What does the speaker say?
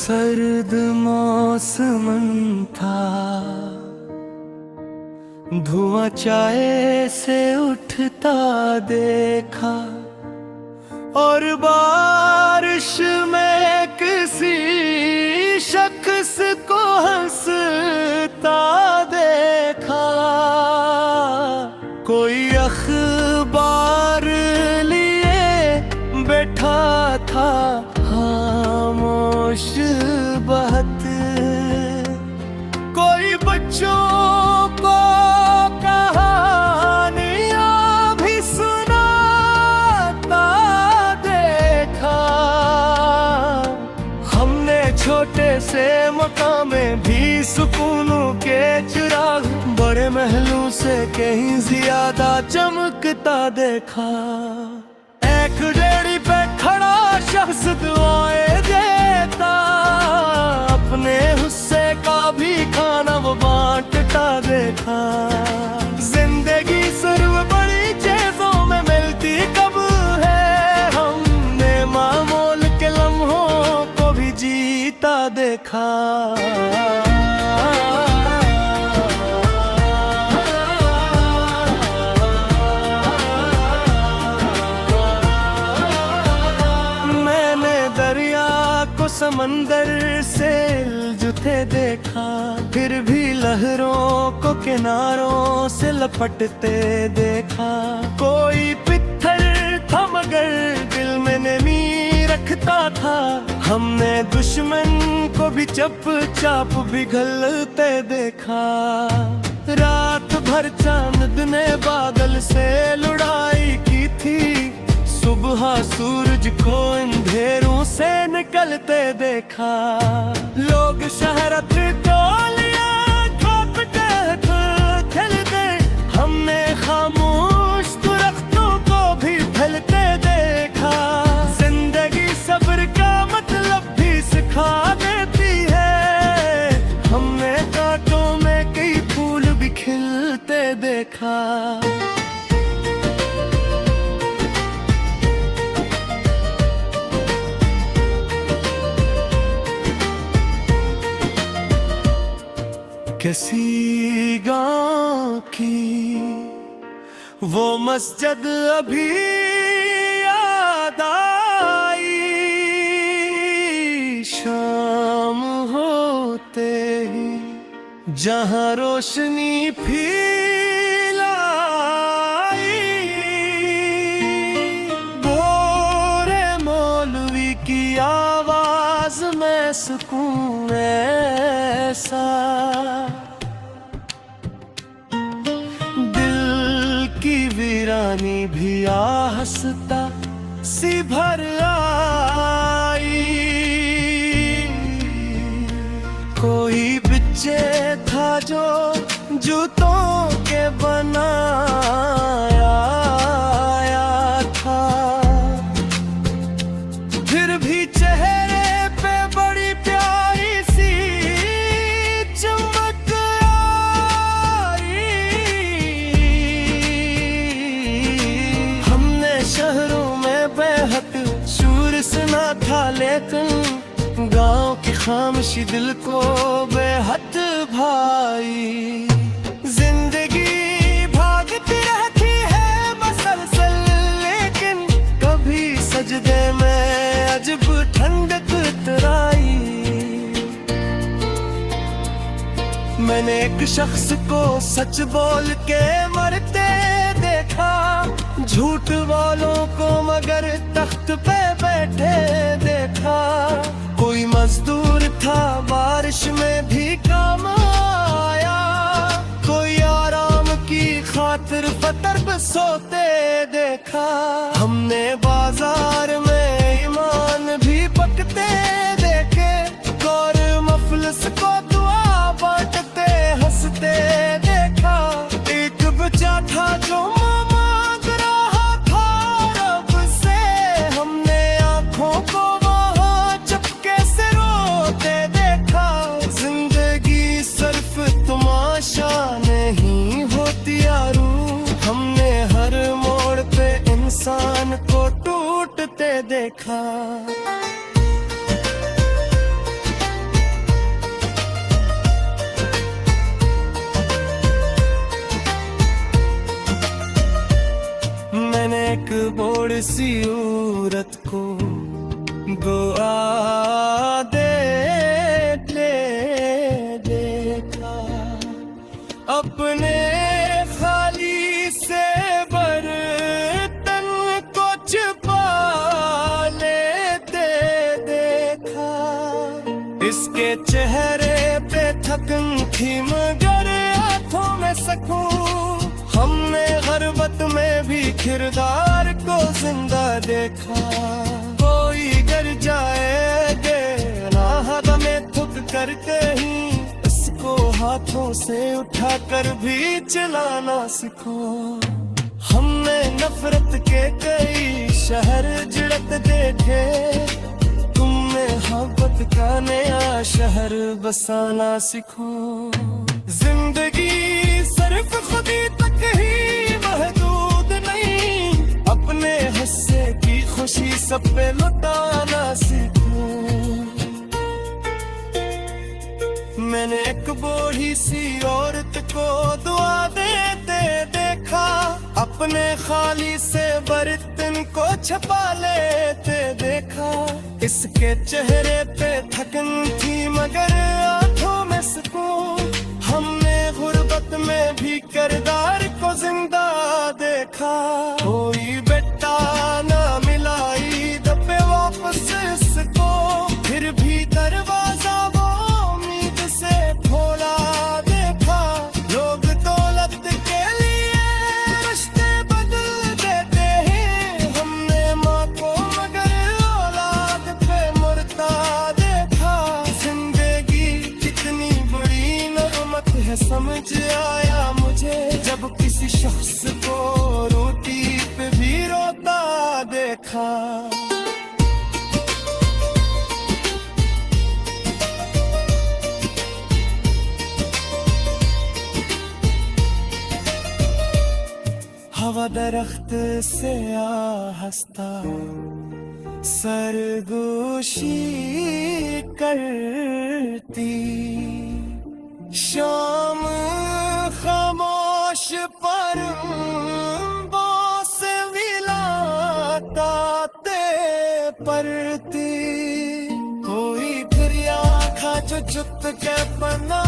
सर्द मौसम था, धुआं चाय से उठता देखा, और बारिश में किसी शख्स को हंसता देखा। कोई अखबार लिए बैठा था खामोश बहुत, कोई बच्चों को कहानियां भी सुनाता देखा। हमने छोटे से मकान में भी सुकूनों के चिराग, बड़े महलों से कहीं ज्यादा चमकता देखा। एक रेहड़ी पे खड़ा शख्स दुआएं देता, अपने हिस्से का भी खाना वो बांटता देखा। जिंदगी सिर्फ बड़ी चीजों में मिलती कब है, हमने मामूल के लम्हों को भी जीता देखा। समंदर से जुते देखा, फिर भी लहरों को किनारों से लपटते देखा। कोई पत्थर था मगर दिल में नमी रखता था, हमने दुश्मन को भी चुपचाप पिघलते देखा। रात भर चांद ने बादल से लड़ाई की थी, सुबह सूरज को अंधेरों से निकलते देखा। लोग शहरत टोलियां ठोकते खेलते, हमने खामोश दरख्तों को भी फैलते देखा। जिंदगी सब्र का मतलब भी सिखा देती है, हमने कांटों में कई फूल भी खिलते देखा। किसी गांव की वो मस्जिद अभी याद आई, शाम होते ही जहां रोशनी फैलाई। गोरे मौलवी की आवाज में सुकून ऐसा, वीरानी भी आहस्ता सी भर आई। कोई बच्चे था जो जूतों के बनाया था, फिर भी चेहरे पे बड़ी प्यारी सी चमक आई। शहरों में बेहद शूर सुना था, लेकिन गांव की खामोशी दिल को बेहद भाई। जिंदगी भागती रहती है मसलसल, लेकिन कभी सजदे में अजब ठंडक उतराई। मैंने एक शख्स को सच बोल के मरते देखा, झूठ वालों को मगर तख्त पे बैठे देखा। कोई मजदूर था बारिश में भी काम आया, कोई आराम की खातिर फतर पे सोते देखा। हमने बाजार में ईमान भी पकते देखे, और मफलस को दुआ बांटते हंसते देखा। एक बच्चा था जो इंसान को टूटते देखा। सी औरत को दुआ देते देखा, अपने खाली से बर्तन को छुपा लेते देखा। इसके चेहरे पे थकन थी मगर हाथों में सकून, हमने गुर्बत में भी किरदार को जिंदा देखा। कोई गर जाएगे राह में थुक कर कहीं, इसको हाथों से उठा कर भी चलाना सीखो। हमने नफरत के कई शहर जड़त देखे, तुमने मोहब्बत का नया शहर बसाना सीखो। जिंदगी सिर्फ खुदी तक ही महदूद नहीं, अपने हिस्से की खुशी सब पे लुटाना सीखो। मैंने एक बूढ़ी सी औरत को दुआ देते देखा, अपने खाली से बर्तन को छुपा लेते देखा। इसके चेहरे पे थकन थी मगर आंखों में सुकून, हमने गुर्बत में भी किरदार को जिंदा देखा। कोई बेटा ना मिला ईद पे वापस इसको, फिर भी दरवाजा वो उम्मीद से खोला देखा। लोग दौलत के लिए रिश्ते बदल देते हैं, हमने माँ को मगर औलाद पे मरता देखा। जिंदगी कितनी बड़ी नेमत है समझ आया मुझे, जब किसी शख्स को रोटी पे भी रोता देखा। हवा दरख्त से आहस्ता सरगोशी करती, शाम खामोश पर से विलाताते पड़ती। कोई फिर आँखा जो जुत के बना